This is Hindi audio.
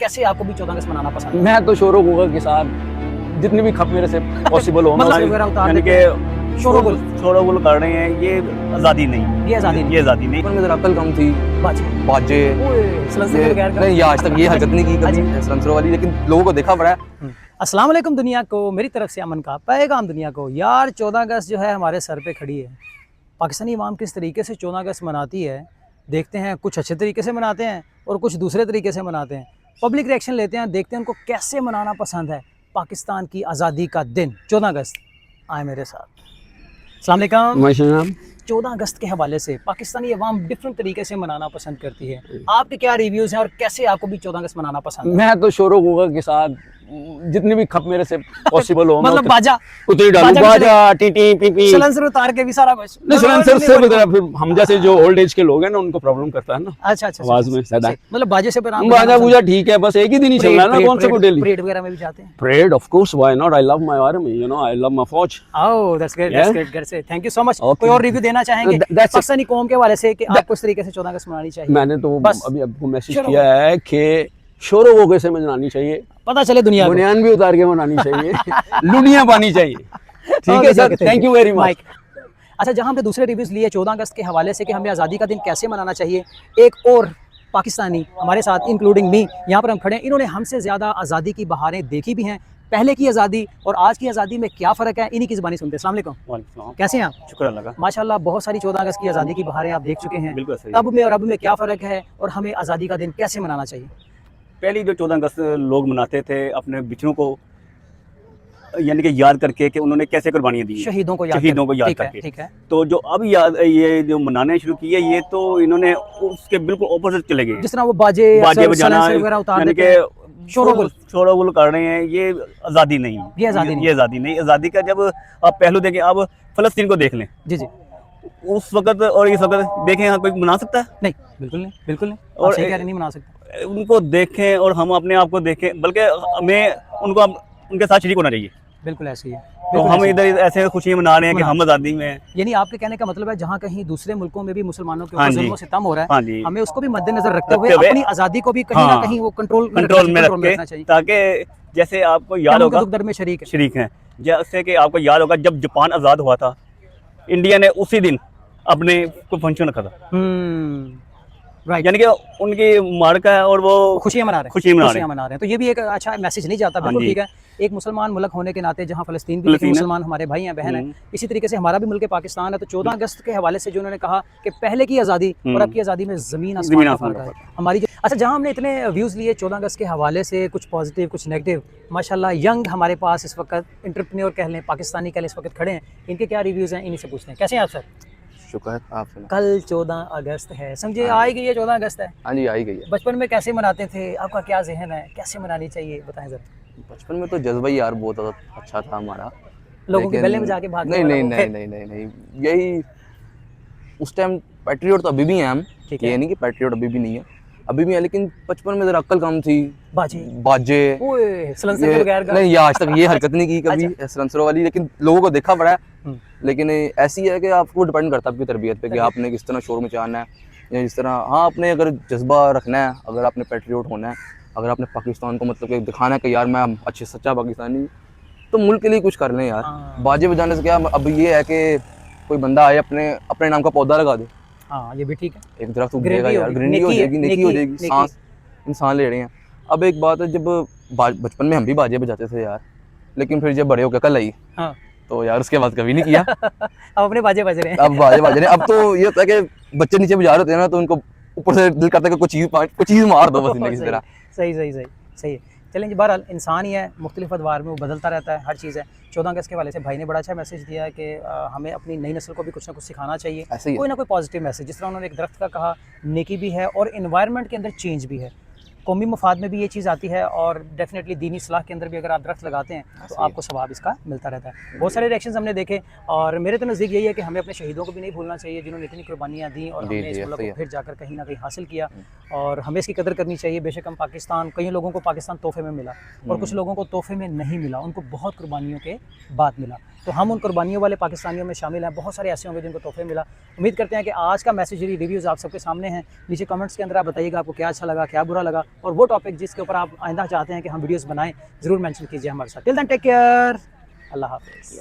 कैसे आपको भी 14 अगस्त मनाना पसंद है? मैं तो शोर-गुल के साथ जितनी भी खप मेरे से पॉसिबल हो मतलब वगैरह उतार यानी देते कि शोर-गुल। शोर-गुल कर रहे हैं, ये आज़ादी नहीं, ये आज़ादी नहीं। ये आज़ादी नहीं। बचपन में जरा अक्ल कम थी, बाजी बाजे ओए सलंसर ये वगैरह का। नहीं, ये आज तक ये हरकत नहीं की कभी सलंसरों वाली, लेकिन लोगों को देखा पड़ा है। अस्सलाम वालेकुम दुनिया को, मेरी तरफ से अमन का पैगाम दुनिया को। यार 14 अगस्त जो है हमारे सर पे खड़ी है। पाकिस्तानी अवाम किस तरीके से 14 अगस्त मनाती है देखते हैं। कुछ अच्छे तरीके से मनाते हैं और कुछ दूसरे तरीके से मनाते हैं। पब्लिक रिएक्शन लेते हैं, देखते हैं उनको कैसे मनाना पसंद है। पाकिस्तान की आज़ादी का दिन 14 अगस्त आए मेरे साथ। अस्सलाम वालेकुम। 14 अगस्त के हवाले से पाकिस्तानी अवाम डिफरेंट तरीके से मनाना पसंद करती है। आपके क्या रिव्यूज़ हैं और कैसे आपको भी 14 अगस्त मनाना पसंद है? मैं तो शोर-गुल के साथ जितनी भी खप मेरे से पॉसिबल हो मतलब बाजा उतनी डालूं। बाजा भी बाजा टीटी पीपी सलंसर उतार के भी सारा कुछ। नहीं, सलंसर से बगैर फिर हम जैसे जो ओल्ड एज के लोग हैं ना उनको प्रॉब्लम करता है ना अच्छा अच्छा आवाज में ज्यादा। मतलब बाजे से बाजा बूजा ठीक है, बस एक ही दिन ही चलना है ना, कौन सा कोई डेली परेड वगैरह में भी जाते हैं? Parade of course, why not, I love my army, you know, I love my फौज। Oh that's great, that's great, घर से thank you so much. Okay. कोई और रिव्यू देना चाहेंगे That's it. पाकिस्तानी कौम के हवाले से कि आपको इस तरीके से 14 अगस्त मनानी चाहिए? मैंने तो बस। अभी आपको मैसेज चलो। किया है कि शोर-गुल से मनानी चाहिए, पता चले दुनिया को। बुनियान भी उतार के मनानी चाहिए, लुनियां पानी चाहिए। ठीक है Okay, sir, okay, thank you very much. Mike. अच्छा, जहां हमने दूसरे रिव्यूज लिए 14 अगस्त के हवाले से कि हमें आज़ादी का दिन कैसे मनाना चाहिए, एक और पाकिस्तानी हमारे साथ इंक्लूडिंग मी यहाँ पर हम खड़े हैं। इन्होंने हमसे ज़्यादा आज़ादी की बहारें देखी भी हैं। पहले की आज़ादी और आज की आज़ादी में क्या फ़र्क है, इन्हीं की ज़बानी सुनते हैं। अस्सलाम वालेकुम, कैसे हैं आप? शुक्र अल्लाह का। माशाल्लाह बहुत सारी 14 अगस्त की आज़ादी की बहारें आप देख चुके हैं। बिल्कुल सही। तब में और अब में क्या फ़र्क है और हमें आज़ादी का दिन कैसे मनाना चाहिए? पहले जो 14 अगस्त लोग मनाते थे अपने बिछड़ों को यानी कि याद करके कि उन्होंने कैसे कुर्बानियां दी, शहीदों को याद शहीदों को याद ठीक है, करके। ठीक है। तो जो अब याद ये जो मनाने शुरू किए, ये तो इन्होंने उसके बिल्कुल ऑपोजिट चले गए। जिस तरह वो बाजे बाजे बजाना सलंसर वगैरह उतार यानी देते हैं, कि शोर-गुल। शोर-गुल कर रहे हैं, ये आज़ादी नहीं, ये आज़ादी नहीं। ये आज़ादी नहीं। आज़ादी का जब आप पहलू देखें, अब फ़लस्तीन को देख लें, जी जी, उस वक्त और इस वक्त देखें, यहाँ कोई मना सकता है? नहीं बिल्कुल नहीं, बिल्कुल नहीं। और और सही कह रहे, नहीं मना सकते। उनको देखें और हम अपने आप को देखें, बल्कि हमें उनको उनके साथ शरीक होना चाहिए। बिल्कुल ऐसे ही है। तो बिल्कुल हम ऐसे ही इधर ऐसे खुशियां मना रहे हैं कि हम आज़ादी में हैं। यानी आपके कहने का मतलब है जहाँ कहीं दूसरे मुल्कों में भी मुसलमानों के हाँ ऊपर जी। जुल्म सितम हो रहा हाँ है, जी। हमें उसको भी मद्देनजर रखते हुए रखते हुए अपनी आज़ादी को भी कहीं ना हाँ, कहीं वो कंट्रोल में रख रखना चाहिए। के, ताकि जैसे आपको याद हम उनके होगा दुख दर्द में शरीक है। शरीक हैं, जैसे कि आपको याद होगा जब जापान आज़ाद हुआ था, इंडिया ने उसी दिन अपने को फंक्शन रखा था, राइट, यानी कि उनकी मार्का है और वो खुशियां मना रहे हैं, खुशियां मना रहे खुशियां मना रहे हैं। तो ये भी एक अच्छा मैसेज नहीं जाता। बिल्कुल हाँ जी। ठीक है। एक मुसलमान मुल्क होने के नाते जहाँ फ़लस्तीन भी मुसलमान हमारे भाई हैं, बहन हैं, इसी तरीके से हमारा भी मुल्क पाकिस्तान है। तो 14 अगस्त के हवाले से जो उन्होंने कहा कि पहले की आज़ादी और अब की आज़ादी में ज़मीन आसमान का फ़र्क है। हमारी अच्छा, जहाँ हमने इतने व्यूज़ लिए 14 अगस्त के हवाले से, कुछ पॉजिटिव कुछ नेगेटिव, माशाल्लाह यंग हमारे पास इस वक्त एंटरप्रेन्योर कह लें, पाकिस्तानी कह लें, इस वक्त खड़े हैं। इनके क्या रिव्यूज़ हैं, इन्हीं से पूछते हैं। कैसे हैं आप सर? शुक्र आप सुना। कल 14 अगस्त है, समझे आई गई है 14 अगस्त है। हाँ जी, आई गई है। बचपन में कैसे मनाते थे, आपका क्या जहन है, कैसे मनानी चाहिए, बताएं जरा। बचपन में तो जज्बा ही यार बहुत ज़्यादा अच्छा था हमारा। लोगों के लेकिन- गले में जाके भागने नहीं वाला नहीं वो नहीं फिर- नहीं नहीं नहीं, यही उस टाइम पैट्रियट तो अभी भी हैं हम, ठीक है। ये नहीं कि पैट्रियट अभी भी नहीं है, अभी भी है, लेकिन बचपन में जरा अक्ल कम थी, बाजी बाजे ओए सलंसर ये के बगैर का। नहीं, ये आज तक ये हरकत नहीं की कभी सलंसरों वाली, लेकिन लोगों को देखा पड़ा है। लेकिन ऐसी है कि आपको डिपेंड करता है आपकी तरबियत पे कि आपने किस तरह शोर मचाना है या जिस तरह। हाँ, आपने अगर जज्बा रखना है, अगर आपने पैट्रियट होना है, अगर आपने पाकिस्तान को मतलब कि दिखाना है कि यार मैं अच्छे सच्चा पाकिस्तानी, तो मुल्क के लिए कुछ कर लें यार। हाँ। बाजे बजाने से क्या, अब ये है कि कोई बंदा आए अपने नाम का पौधा लगा दे, हाँ ये भी ठीक है। एक दरख्त उग ग्रीनरी जाएगा यार, होगी, ग्रीनरी हो नेकी है, जाएगी, नेकी हो जाएगी, नेकी। सांस इंसान ले रहे हैं। अब एक बात है, जब बचपन में हम भी बाजे बजाते थे यार, लेकिन फिर जब बड़े होकर कल आई हाँ तो यार उसके बाद कभी नहीं किया। अब अपने बाजे बज रहे हैं। अब बाजे बज रहे हैं। अब तो ये होता है कि बच्चे नीचे बजा रहे होते हैं ना, तो उनको ऊपर से दिल करता है कि कुछ चीज़ मार दो बस इन्हें किसी तरह। सही सही सही सही है। चलें जी, बहरहाल इंसान ही है, मुख्तलिफ अदवार में वो बदलता रहता है, हर चीज़ है। 14 अगस्त के हवाले से भाई ने बड़ा अच्छा मैसेज दिया है कि हमें अपनी नई नस्ल को भी कुछ ना कुछ सिखाना चाहिए, ऐसे ही कोई ना कोई पॉजिटिव मैसेज। जिस तरह उन्होंने एक दरख्त का कहा, नेकी भी है और इन्वायरमेंट के अंदर चेंज भी है, कौमी मफाद में भी ये चीज़ आती है और डेफिनेटली दीनी इस्लाह के अंदर भी अगर आप दरख्त लगाते हैं तो आपको सवाब इसका मिलता रहता है। बहुत सारे रिएक्शंस हमने देखे और मेरे तो नज़दीक यही है कि हमें अपने शहीदों को भी नहीं भूलना चाहिए जिन्होंने इतनी कुर्बानियाँ दी और हमने इस मुल्क को फिर जाकर कहीं ना कहीं हासिल किया और हमें इसकी कदर करनी चाहिए। बेशक हम पाकिस्तान, कई लोगों को पाकिस्तान तोहफे में मिला और कुछ लोगों को तोहफे में नहीं मिला, उनको बहुत कुर्बानियों के बाद मिला। तो हम उन कुर्बानियों वाले पाकिस्तानियों में शामिल हैं। बहुत सारे ऐसे होंगे जिनको तोहफे मिला। उम्मीद करते हैं कि आज का मैसेज रिव्यूज़ आप सबके सामने हैं। नीचे कमेंट्स के अंदर आप बताइएगा आपको क्या अच्छा लगा, क्या बुरा लगा। और वो टॉपिक जिसके ऊपर आप आइंदा चाहते हैं कि हम वीडियोस बनाएं, ज़रूर मेंशन कीजिए हमारे साथ। टिल देन टेक केयर, अल्लाह हाफ़िज़।